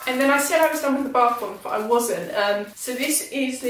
And then I said I was done with the bath bomb, but I wasn't. So this is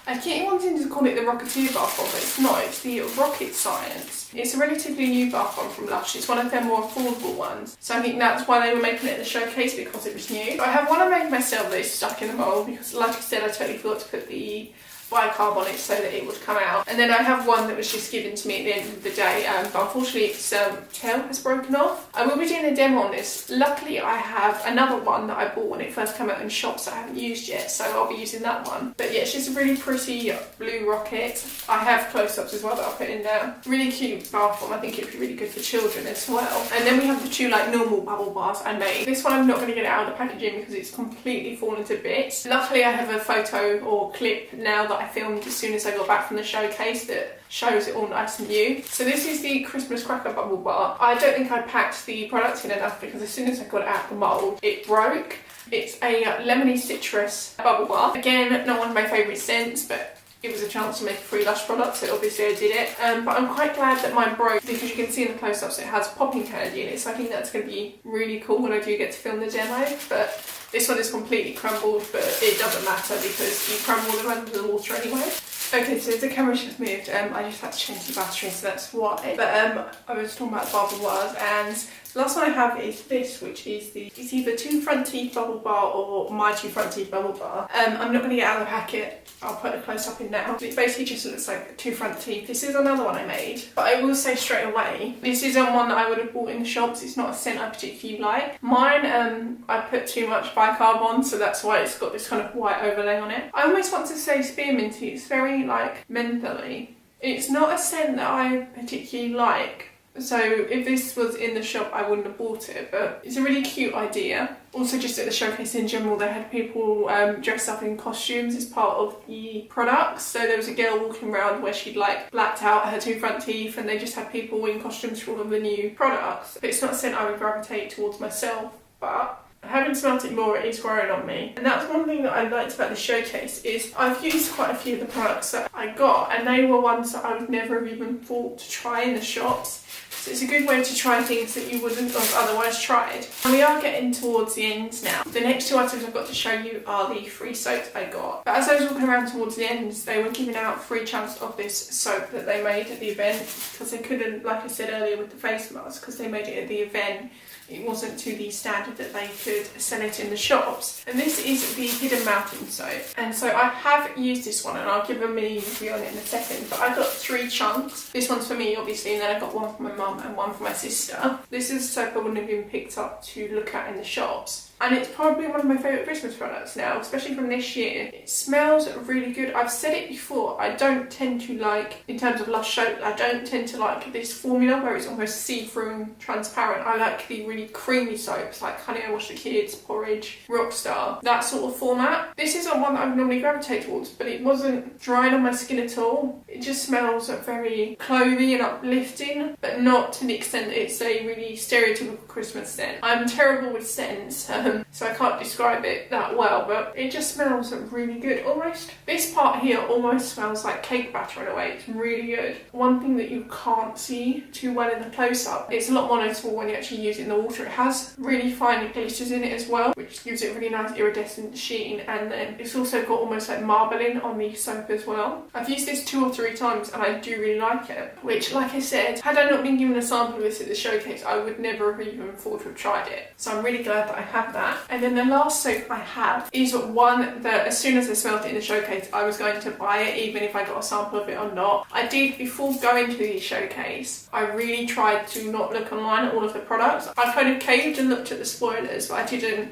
I keep wanting to call it the Rocketeer bath bomb, but it's not. It's the Rocket Science. It's a relatively new bath bomb from Lush. It's one of their more affordable ones. So I think that's why they were making it in the showcase, because it was new. So I have one I made myself that is stuck in the mould, because like I said, I totally forgot to put the bicarb on it so that it would come out. And then I have one that was just given to me at the end of the day, but unfortunately its tail has broken off. I will be doing a demo on this. Luckily I have another one that I bought when it first came out in shops that I haven't used yet, so I'll be using that one. But yeah, it's just a really pretty blue rocket. I have close-ups as well that I'll put in there. Really cute bath bomb. I think it would be really good for children as well. And then we have the two like normal bubble bars I made. This one I'm not going to get it out of the packaging because it's completely fallen to bits. Luckily I have a photo or clip now that I filmed as soon as I got back from the showcase that shows it all nice and new. So this is the Christmas cracker bubble bar. I don't think I packed the product in enough because as soon as I got it out of the mould, it broke. It's a lemony citrus bubble bar. Again, not one of my favourite scents, but it was a chance to make a free Lush product, so obviously I did it. But I'm quite glad that mine broke because you can see in the close-ups it has popping candy in it, so I think that's going to be really cool when I do get to film the demo. But this one is completely crumbled, but it doesn't matter because you crumble them under the water anyway. Okay, so the camera just moved. I just had to change the battery, so that's why. But I was talking about bubble bars, and the last one I have is this, which is it's either two front teeth bubble bar or my two front teeth bubble bar. I'm not going to get out of the packet. I'll put a close up in now. It basically just looks like two front teeth. This is another one I made, but I will say straight away, this isn't one that I would have bought in the shops. It's not a scent I particularly like. Mine, I put too much bicarb on, so that's why it's got this kind of white overlay on it. I almost want to say spearminty. It's very like mentholy. It's not a scent that I particularly like. So if this was in the shop, I wouldn't have bought it, but it's a really cute idea. Also, just at the showcase in general, they had people dressed up in costumes as part of the products. So there was a girl walking around where she'd like blacked out her two front teeth, and they just had people in costumes for all of the new products. But it's not a scent I would gravitate towards myself, but having smelt it more, it is growing on me. And that's one thing that I liked about the showcase is I've used quite a few of the products that I got, and they were ones that I would never have even thought to try in the shops. So it's a good way to try things that you wouldn't have otherwise tried. And we are getting towards the end now. The next two items I've got to show you are the free soaps I got. But as I was walking around towards the end, they were giving out free chunks of this soap that they made at the event, because they couldn't, like I said earlier with the face mask, because they made it at the event. It wasn't to the standard that they could sell it in the shops. And this is the Hidden Mountain soap. And so I have used this one, and I'll give a mini review on it in a second, but I got 3 chunks. This one's for me, obviously, and then I got one for my mum and one for my sister. This is soap I wouldn't have even picked up to look at in the shops. And it's probably one of my favourite Christmas products now, especially from this year. It smells really good. I've said it before, I don't tend to like, in terms of Lush soap, I don't tend to like this formula where it's almost see-through and transparent. I like the really creamy soaps like Honey I Wash the Kids, Porridge, Rockstar, that sort of format. This isn't one that I would normally gravitate towards, but it wasn't drying on my skin at all. It just smells very clothing and uplifting, but not to the extent that it's a really stereotypical Christmas scent. I'm terrible with scents, so I can't describe it that well, but it just smells really good. Almost, this part here almost smells like cake batter in a way. It's really good. One thing that you can't see too well in the close-up, it's a lot more noticeable when you actually use it in the water. It has really fine glisters in it as well, which gives it a really nice iridescent sheen, and then it's also got almost like marbling on the soap as well. I've used this 2 or 3 times and I do really like it, which, like I said, had I not been given a sample of this at the showcase, I would never have even thought to have tried it. So I'm really glad that I have that. And then the last soap I have is one that as soon as I smelled it in the showcase, I was going to buy it even if I got a sample of it or not. I did, before going to the showcase, I really tried to not look online at all of the products. I kind of caved and looked at the spoilers, but I didn't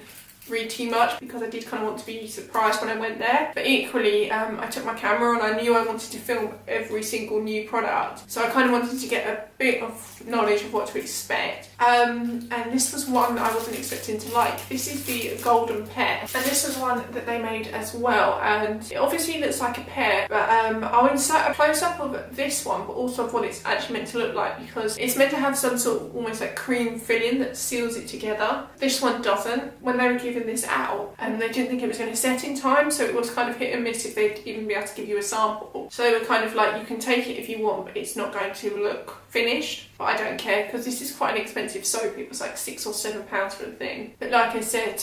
read too much because I did kind of want to be surprised when I went there. But equally, I took my camera and I knew I wanted to film every single new product, so I kind of wanted to get a bit of knowledge of what to expect. And this was one I wasn't expecting to like. This is the Golden Pear, and this was one that they made as well, and it obviously looks like a pear, but I'll insert a close-up of this one, but also of what it's actually meant to look like, because it's meant to have some sort of almost like cream filling that seals it together. This one doesn't. When they were giving given this out and they didn't think it was going to set in time, so it was kind of hit and miss if they'd even be able to give you a sample. So they were kind of like, you can take it if you want, but it's not going to look finished. But I don't care because this is quite an expensive soap. It was like £6 or £7 for the thing. But like I said,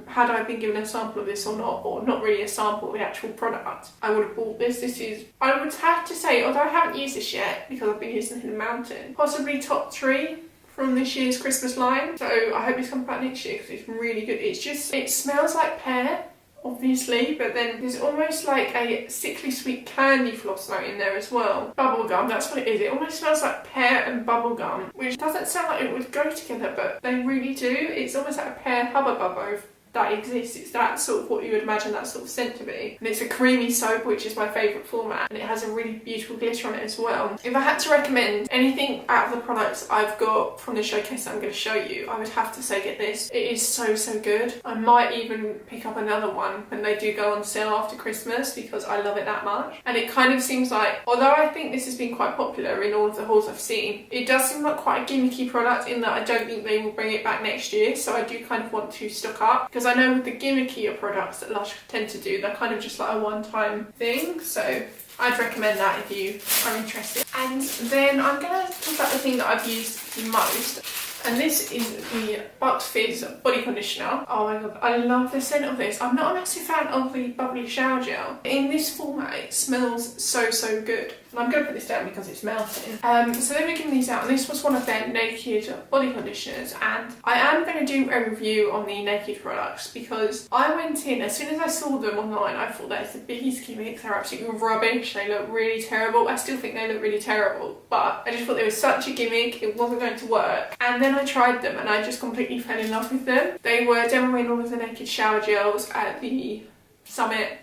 had I been given a sample of this or not really a sample of the actual product, I would have bought this. This is, I would have to say, although I haven't used this yet because I've been using it in the mountain, possibly top 3 from this year's Christmas line. So I hope this comes back next year because it's really good. It's just, it smells like pear, obviously, but then there's almost like a sickly sweet candy floss note in there as well. Bubblegum, that's what it is. It almost smells like pear and bubblegum, which doesn't sound like it would go together, but they really do. It's almost like a pear hubba bubba that exists. It's that sort of what you would imagine that sort of scent to be. And it's a creamy soap, which is my favourite format, and it has a really beautiful glitter on it as well. If I had to recommend anything out of the products I've got from the showcase that I'm going to show you, I would have to say get this. It is so good. I might even pick up another one when they do go on sale after Christmas because I love it that much. And it kind of seems like, although I think this has been quite popular in all of the hauls I've seen, it does seem like quite a gimmicky product in that I don't think they will bring it back next year, so I do kind of want to stock up, because I know with the gimmickier products that Lush tend to do, they're kind of just like a one-time thing, so I'd recommend that if you are interested. And then I'm going to talk about the thing that I've used the most, and this is the Bucks Fizz body conditioner. Oh my god, I love the scent of this. I'm not a massive fan of the bubbly shower gel. In this format, it smells so good. And I'm going to put this down because it's melting. So they were giving these out, and this was one of their naked body conditioners, and I am going to do a review on the naked products because I went in, as soon as I saw them online, I thought that is the biggest gimmick. They're absolutely rubbish. They look really terrible. I still think they look really terrible, but I just thought they were such a gimmick, it wasn't going to work. And then I tried them and I just completely fell in love with them. They were demoing all of the naked shower gels at the Summit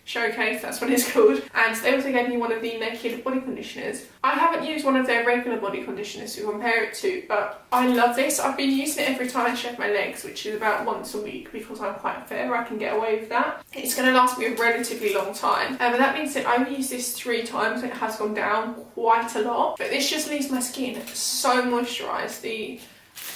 Showcase, that's what it's called, and they also gave me one of the naked body conditioners. I haven't used one of their regular body conditioners to compare it to, but I love this. I've been using it every time I shave my legs, which is about once a week because I'm quite fair, I can get away with that. It's going to last me a relatively long time, but that means that I've used this 3 times and it has gone down quite a lot, but this just leaves my skin so moisturised. The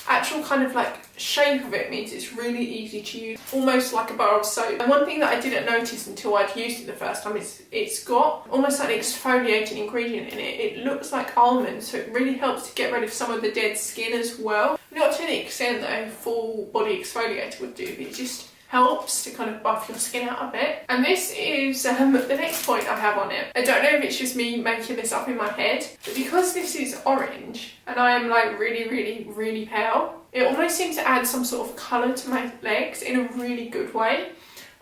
actual kind of like shape of it means it's really easy to use, almost like a bar of soap. And one thing that I didn't notice until I'd used it the first time is it's got almost like an exfoliating ingredient in it. It looks like almonds, so it really helps to get rid of some of the dead skin as well. Not to the extent that a full body exfoliator would do, but it just helps to kind of buff your skin out a bit. And this is the next point I have on it. I don't know if it's just me making this up in my head, but because this is orange and I am like really pale, it almost seems to add some sort of colour to my legs in a really good way.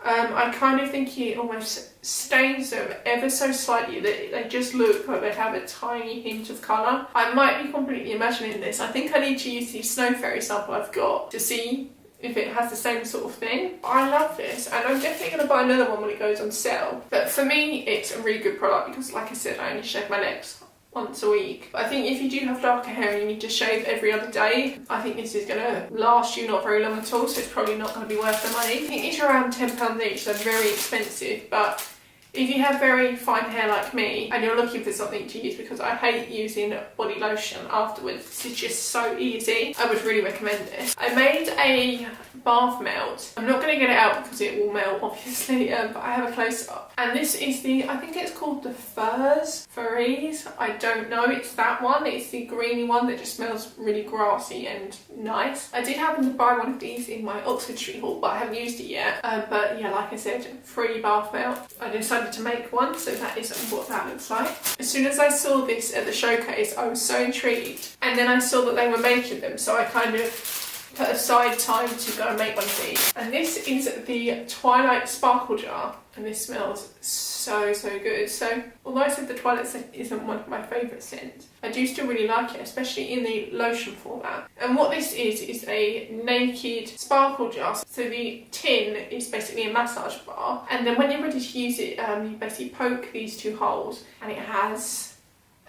I kind of think it almost stains them ever so slightly, that they just look like they have a tiny hint of colour. I might be completely imagining this. I think I need to use the Snow Fairy sample I've got to see if it has the same sort of thing. I love this, and I'm definitely going to buy another one when it goes on sale. But for me, it's a really good product because, like I said, I only shave my legs once a week. But I think if you do have darker hair and you need to shave every other day, I think this is going to last you not very long at all, so it's probably not going to be worth the money. I think these are around £10 each, they're very expensive, but if you have very fine hair like me and you're looking for something to use, because I hate using body lotion afterwards, this is just so easy, I would really recommend this. I made a bath melt. I'm not going to get it out because it will melt obviously, but I have a close up. And this is the, I think it's called the Furries. I don't know, it's that one. It's the greeny one that just smells really grassy and nice. I did happen to buy one of these in my Oxford Street haul, but I haven't used it yet. But yeah, like I said, free bath melt. I decided to make one, so that is what that looks like. As soon as I saw this at the showcase, I was so intrigued, and then I saw that they were making them, so I kind of put aside time to go and make one of these. And this is the Twilight Sparkle jar, and this smells so good. So although I said the Twilight scent isn't one of my favourite scents, I do still really like it, especially in the lotion format. And what this is a naked sparkle jar. So the tin is basically a massage bar, and then when you're ready to use it, you basically poke these 2 holes, and it has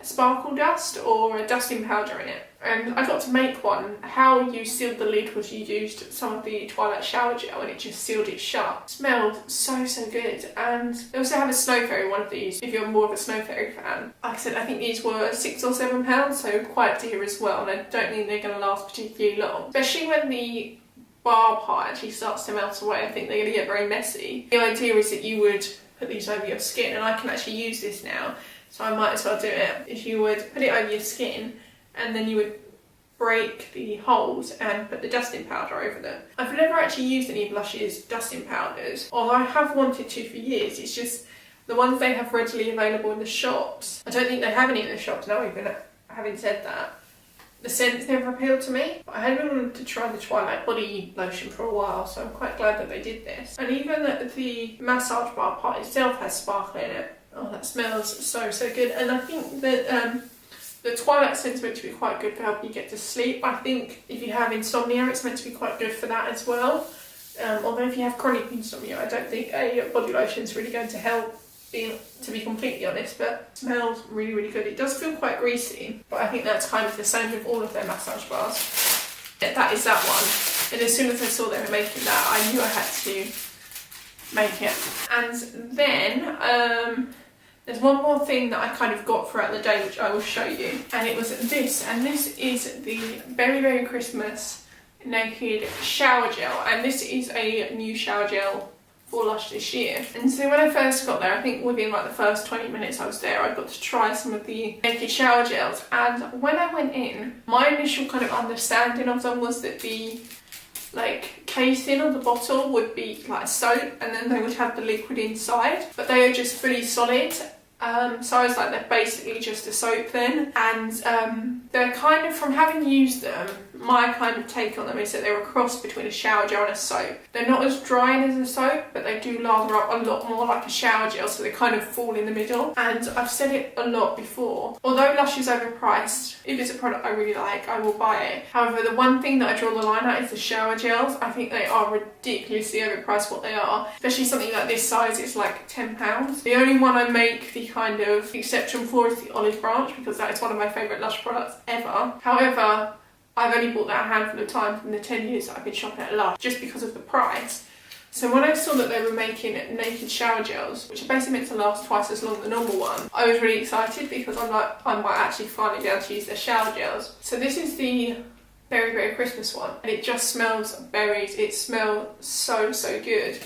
sparkle dust or a dusting powder in it. And I got to make one. How you sealed the lid was you used some of the Twilight Shower Gel and it just sealed it shut. It smelled so good. And they also have a Snow Fairy one of these if you're more of a Snow Fairy fan. Like I said, I think these were £6 or £7, so quite dear as well, and I don't think they're going to last particularly long. Especially when the bar part actually starts to melt away, I think they're going to get very messy. The idea is that you would put these over your skin, and I can actually use this now, so I might as well do it. If you would put it over your skin, and then you would break the holes and put the dusting powder over them. I've never actually used any of Lush's dusting powders, although I have wanted to for years. It's just the ones they have readily available in the shops. I don't think they have any in the shops now, even having said that. The scents never appealed to me, but I had been wanting to try the Twilight body lotion for a while, so I'm quite glad that they did this. And even the massage bar part itself has sparkle in it. Oh, that smells so good. And I think that the Twilight scent's meant to be quite good for helping you get to sleep. I think if you have insomnia, it's meant to be quite good for that as well. Although if you have chronic insomnia, I don't think a body lotion's really going to help, to be completely honest, but it smells really good. It does feel quite greasy, but I think that's kind of the same with all of their massage bars. Yeah, that is that one. And as soon as I saw they were making that, I knew I had to make it. And then there's one more thing that I kind of got throughout the day, which I will show you. And it was this, and this is the Very Christmas Naked Shower Gel. And this is a new shower gel for Lush this year. And so when I first got there, I think within like the first 20 minutes I was there, I got to try some of the naked shower gels. And when I went in, my initial kind of understanding of them was that the like casing on the bottle would be like soap, and then they would have the liquid inside, but they are just fully solid. So I was like, they're basically just a soap then. And they're kind of, from having used them, my kind of take on them is that they're a cross between a shower gel and a soap. They're not as drying as a soap, but they do lather up a lot more like a shower gel, so they kind of fall in the middle. And I've said it a lot before, although Lush is overpriced, if it's a product I really like, I will buy it. However, the one thing that I draw the line at is the shower gels. I think they are ridiculously overpriced what they are, especially something like this size. It's like £10. The only one I make the kind of exception for is the Olive Branch, because that is one of my favourite Lush products ever. However, I've only bought that a handful of times in the 10 years that I've been shopping at Lush, just because of the price. So when I saw that they were making naked shower gels, which are basically meant to last twice as long as the normal one, I was really excited, because I'm like, I might actually finally be able to use their shower gels. So this is the Very Christmas one, and it just smells berries. It smells so good.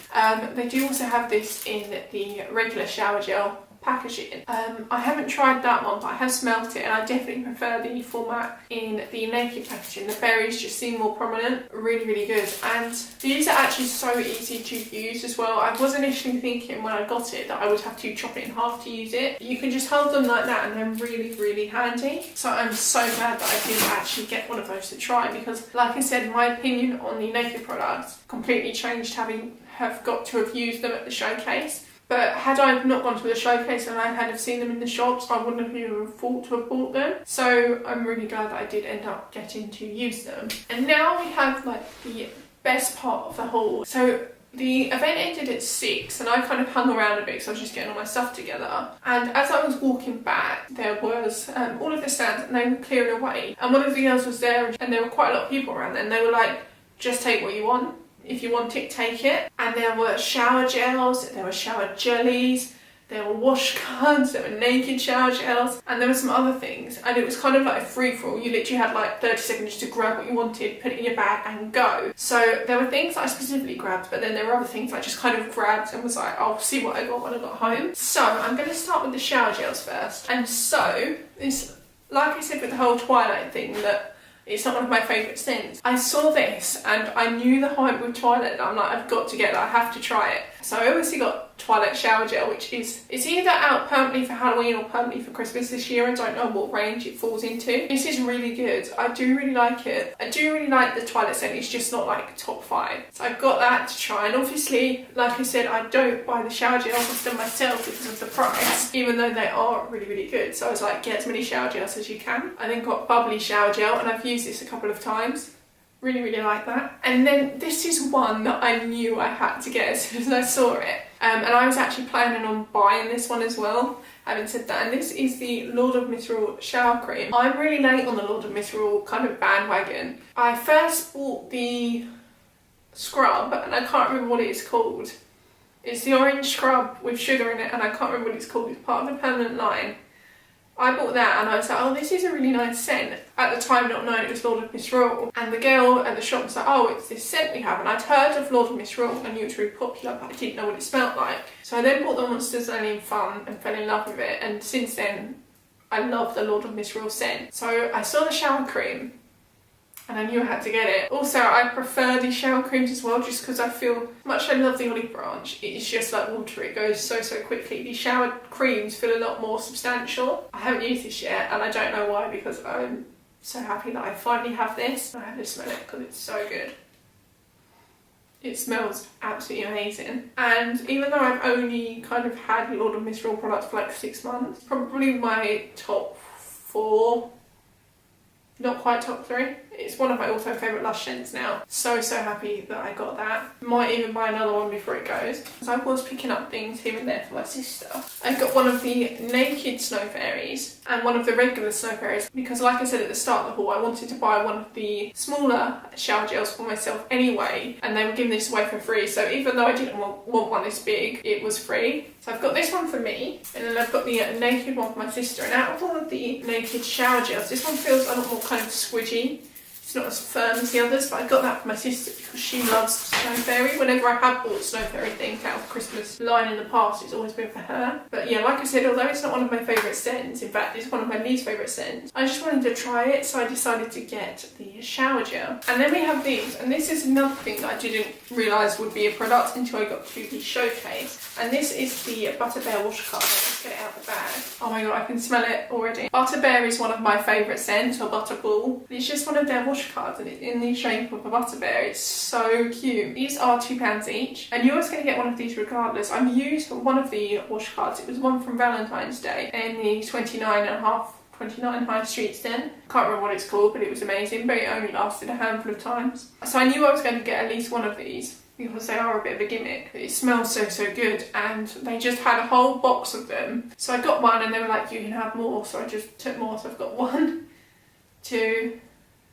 They do also have this in the regular shower gel packaging. I haven't tried that one, but I have smelt it, and I definitely prefer the format in the naked packaging. The berries just seem more prominent. Really good. And these are actually so easy to use as well. I was initially thinking when I got it that I would have to chop it in half to use it. You can just hold them like that, and they're really handy. So I'm so glad that I did actually get one of those to try, because like I said, my opinion on the naked products completely changed having got to have used them at the showcase. But had I not gone to the showcase and I had seen them in the shops, I wouldn't have even thought to have bought them. So I'm really glad that I did end up getting to use them. And now we have like the best part of the haul. So the event ended at 6, and I kind of hung around a bit because I was just getting all my stuff together. And as I was walking back, there was all of the stands, and they were clearing away. And one of the girls was there, and there were quite a lot of people around there, and they were like, just take what you want. If you want it, take it. And there were shower gels, there were shower jellies, there were wash guards, there were naked shower gels, and there were some other things. And it was kind of like a free-for-all. You literally had like 30 seconds to grab what you wanted, put it in your bag and go. So there were things that I specifically grabbed, but then there were other things I just kind of grabbed and was like, I'll see what I got when I got home. So I'm going to start with the shower gels first. And so, it's like I said with the whole Twilight thing, that it's not one of my favourite scents. I saw this and I knew the hype with Twilight, and I'm like, I've got to get that, I have to try it. So I obviously got Twilight Shower Gel, which is, it's either out permanently for Halloween or permanently for Christmas this year. I don't know what range it falls into. This is really good. I do really like it. I do really like the Twilight scent, it's just not like top 5. So I got that to try, and obviously, like I said, I don't buy the shower gels often myself because of the price, even though they are really good. So I was like, get as many shower gels as you can. I then got Bubbly Shower Gel, and I've used this a couple of times. Really like that. And then this is one that I knew I had to get as soon as I saw it. And I was actually planning on buying this one as well, having said that. And this is the Lord of Misrule Shower Cream. I'm really late on the Lord of Misrule kind of bandwagon. I first bought the scrub, and I can't remember what it is called. It's the orange scrub with sugar in it, and I can't remember what it's called. It's part of the permanent line. I bought that and I was like, oh, this is a really nice scent. At the time, not knowing it was Lord of Misrule. And the girl at the shop was like, oh, it's this scent we have. And I'd heard of Lord of Misrule and knew it was really popular, but I didn't know what it smelled like. So I then bought the Monsters Only Fun and fell in love with it. And since then, I love the Lord of Misrule scent. So I saw the shower cream and I knew I had to get it. Also, I prefer these shower creams as well, just because I feel, much I love the olive branch, it's just like water, it goes so quickly. These shower creams feel a lot more substantial. I haven't used this yet, and I don't know why, because I'm so happy that I finally have this. I have to smell it because it's so good. It smells absolutely amazing. And even though I've only kind of had Lord of Misrule products for like 6 months, probably my top 4, not quite top 3. It's one of my all-time favourite Lush scents now. So happy that I got that. Might even buy another one before it goes. Because I was picking up things here and there for my sister. I got one of the naked snow fairies and one of the regular snow fairies, because like I said at the start of the haul, I wanted to buy one of the smaller shower gels for myself anyway, and they were giving this away for free. So even though I didn't want one this big, it was free. So I've got this one for me, and then I've got the naked one for my sister. And out of all of the naked shower gels, this one feels a lot more kind of squidgy. It's not as firm as the others, but I got that for my sister because she loves Snow Fairy. Whenever I have bought Snow Fairy things out of the Christmas line in the past, it's always been for her. But yeah, like I said, although it's not one of my favourite scents, in fact it's one of my least favourite scents, I just wanted to try it, so I decided to get the shower gel. And then we have these, and this is another thing that I didn't realise would be a product until I got to the showcase. And this is the Butter Bear wash card. Let's get it out of the bag. Oh my god, I can smell it already. Butter Bear is one of my favourite scents, or Butterball. It's just one of their wash cards, and it's in the shape of a butter bear. It's so cute. These are £2 each, and you're always going to get one of these regardless. I'm used one of the wash cards. It was one from Valentine's Day in the 29 High Street then. Can't remember what it's called, but it was amazing, but it only lasted a handful of times. So I knew I was going to get at least one of these, because they are a bit of a gimmick. It smells so good, and they just had a whole box of them. So I got one and they were like, you can have more, so I just took more. So I've got 1, 2,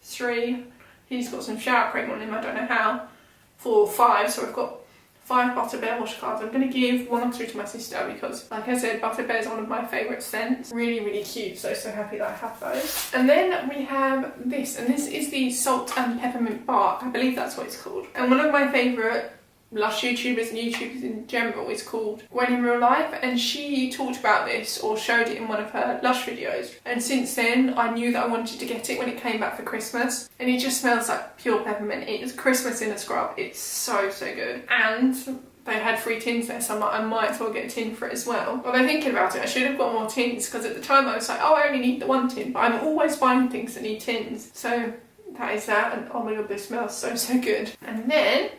3. He's got some shower cream on him, I don't know how. 4, 5, so I've got 5 Butter Bear wash cards. I'm going to give 1 or 2 to my sister because, like I said, Butter Bear is one of my favourite scents. Really cute, so happy that I have those. And then we have this, and this is the Salt and Peppermint Bark. I believe that's what it's called. And one of my favourite Lush YouTubers and YouTubers in general is called Gwen in Real Life, and she talked about this or showed it in one of her Lush videos, and since then I knew that I wanted to get it when it came back for Christmas, and it just smells like pure peppermint. It is Christmas in a scrub. It's so good, and they had 3 tins there, so I'm like, I might as well get a tin for it as well. Although thinking about it, I should have got more tins, because at the time I was like, oh, I only need the 1 tin, but I'm always buying things that need tins. So that is that, and oh my god, this smells so good. And then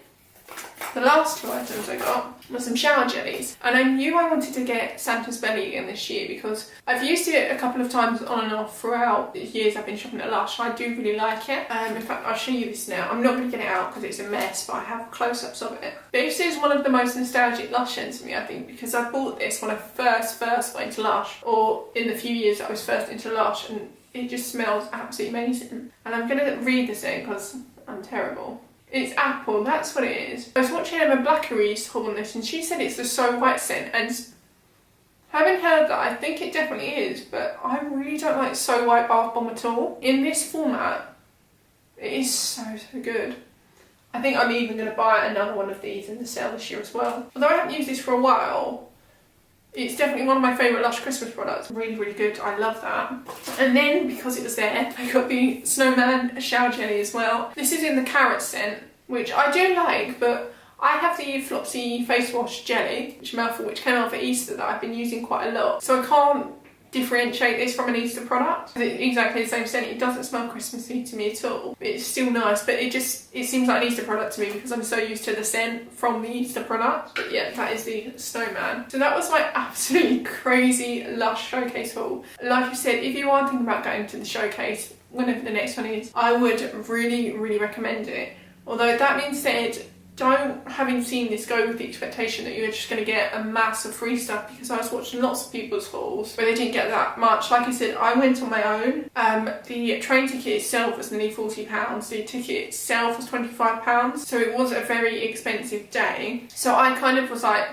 the last 2 items I got were some shower jellies, and I knew I wanted to get Santa's Belly again this year because I've used it a couple of times on and off throughout the years I've been shopping at Lush. I do really like it. In fact, I'll show you this now. I'm not going to get it out because it's a mess, but I have close-ups of it. This is one of the most nostalgic Lush scents for me, I think, because I bought this when I first went into Lush, or in the few years that I was first into Lush, and it just smells absolutely amazing. And I'm going to read this in because I'm terrible. It's apple, that's what it is. I was watching Emma Blackery's haul on this, and she said it's the So White scent, and having heard that, I think it definitely is, but I really don't like So White bath bomb at all. In this format, it is so good. I think I'm even going to buy another one of these in the sale this year as well. Although I haven't used this for a while, it's definitely one of my favourite Lush Christmas products. Really good, I love that. And then, because it was there, I got the Snowman shower jelly as well. This is in the carrot scent, which I do like, but I have the Flopsy face wash jelly, which came out for Easter, that I've been using quite a lot. So I can't differentiate this from an Easter product. It's exactly the same scent. It doesn't smell Christmassy to me at all. It's still nice, but it seems like an Easter product to me because I'm so used to the scent from the Easter product. But yeah, that is the Snowman. So that was my absolutely crazy Lush showcase haul. Like I said, if you are thinking about going to the showcase, whenever the next one is, I would really recommend it. Although that being said, don't, having seen this, go with the expectation that you're just going to get a mass of free stuff, because I was watching lots of people's hauls where they didn't get that much. Like I said, I went on my own. The train ticket itself was nearly £40. The ticket itself was £25. So it was a very expensive day. So I kind of was like,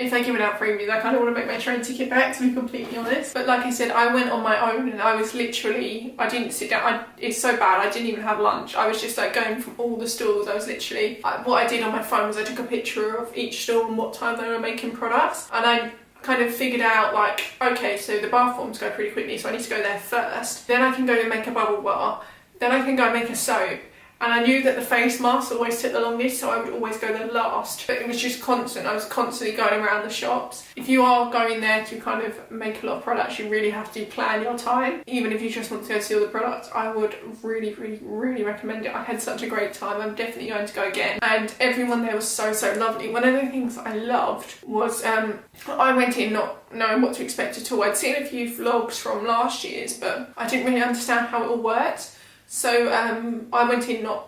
if they're giving out freebies, I kind of want to make my train ticket back, to be completely honest. But like I said, I went on my own and I was literally, I didn't sit down, it's so bad, I didn't even have lunch. I was just like going from all the stalls. I was literally, what I did on my phone was I took a picture of each stall and what time they were making products, and I kind of figured out like, okay, so the bath bombs go pretty quickly, so I need to go there first. Then I can go and make a bubble bar. Then I can go and make a soap. And I knew that the face masks always took the longest, so I would always go there last. But it was just constant. I was constantly going around the shops. If you are going there to kind of make a lot of products, you really have to plan your time. Even if you just want to go see all the products, I would really, really, really recommend it. I had such a great time. I'm definitely going to go again. And everyone there was so, so lovely. One of the things I loved was I went in not knowing what to expect at all. I'd seen a few vlogs from last year's, but I didn't really understand how it all worked. So I went in not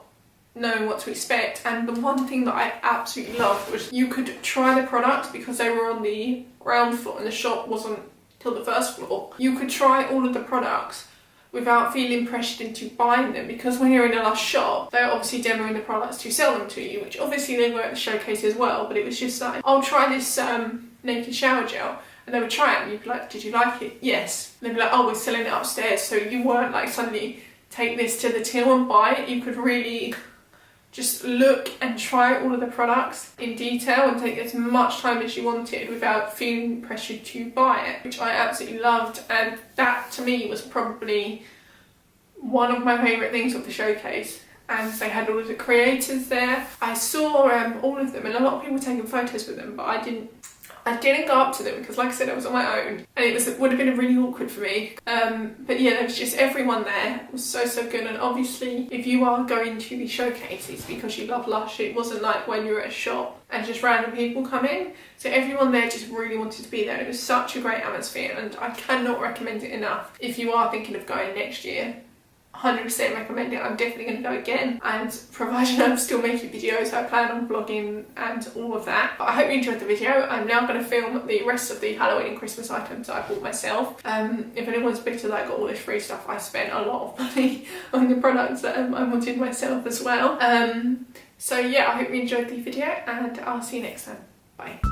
knowing what to expect, and the one thing that I absolutely loved was you could try the product because they were on the ground floor and the shop wasn't till the first floor. You could try all of the products without feeling pressured into buying them, because when you're in a Lush shop, they're obviously demoing the products to sell them to you, which obviously they were at the showcase as well, but it was just like, I'll try this naked shower gel. And they would try it and you'd be like, did you like it? Yes. And they'd be like, oh, we're selling it upstairs. So you weren't like suddenly take this to the till and buy it. You could really just look and try all of the products in detail and take as much time as you wanted without feeling pressured to buy it, which I absolutely loved. And that to me was probably one of my favourite things of the showcase. And they had all of the creators there. I saw all of them, and a lot of people were taking photos with them, but I didn't go up to them because, like I said, I was on my own, and it would have been really awkward for me. But yeah, there was just everyone there. It was so, so good. And obviously, if you are going to the showcases because you love Lush, it wasn't like when you were at a shop and just random people come in. So everyone there just really wanted to be there. It was such a great atmosphere, and I cannot recommend it enough. If you are thinking of going next year, 100% recommend it. I'm definitely going to go again, and provided I'm still making videos, I plan on vlogging and all of that. But I hope you enjoyed the video. I'm now going to film the rest of the Halloween and Christmas items I bought myself. If anyone's bitter that I got all this free stuff, I spent a lot of money on the products that I wanted myself as well. So yeah, I hope you enjoyed the video, and I'll see you next time. Bye.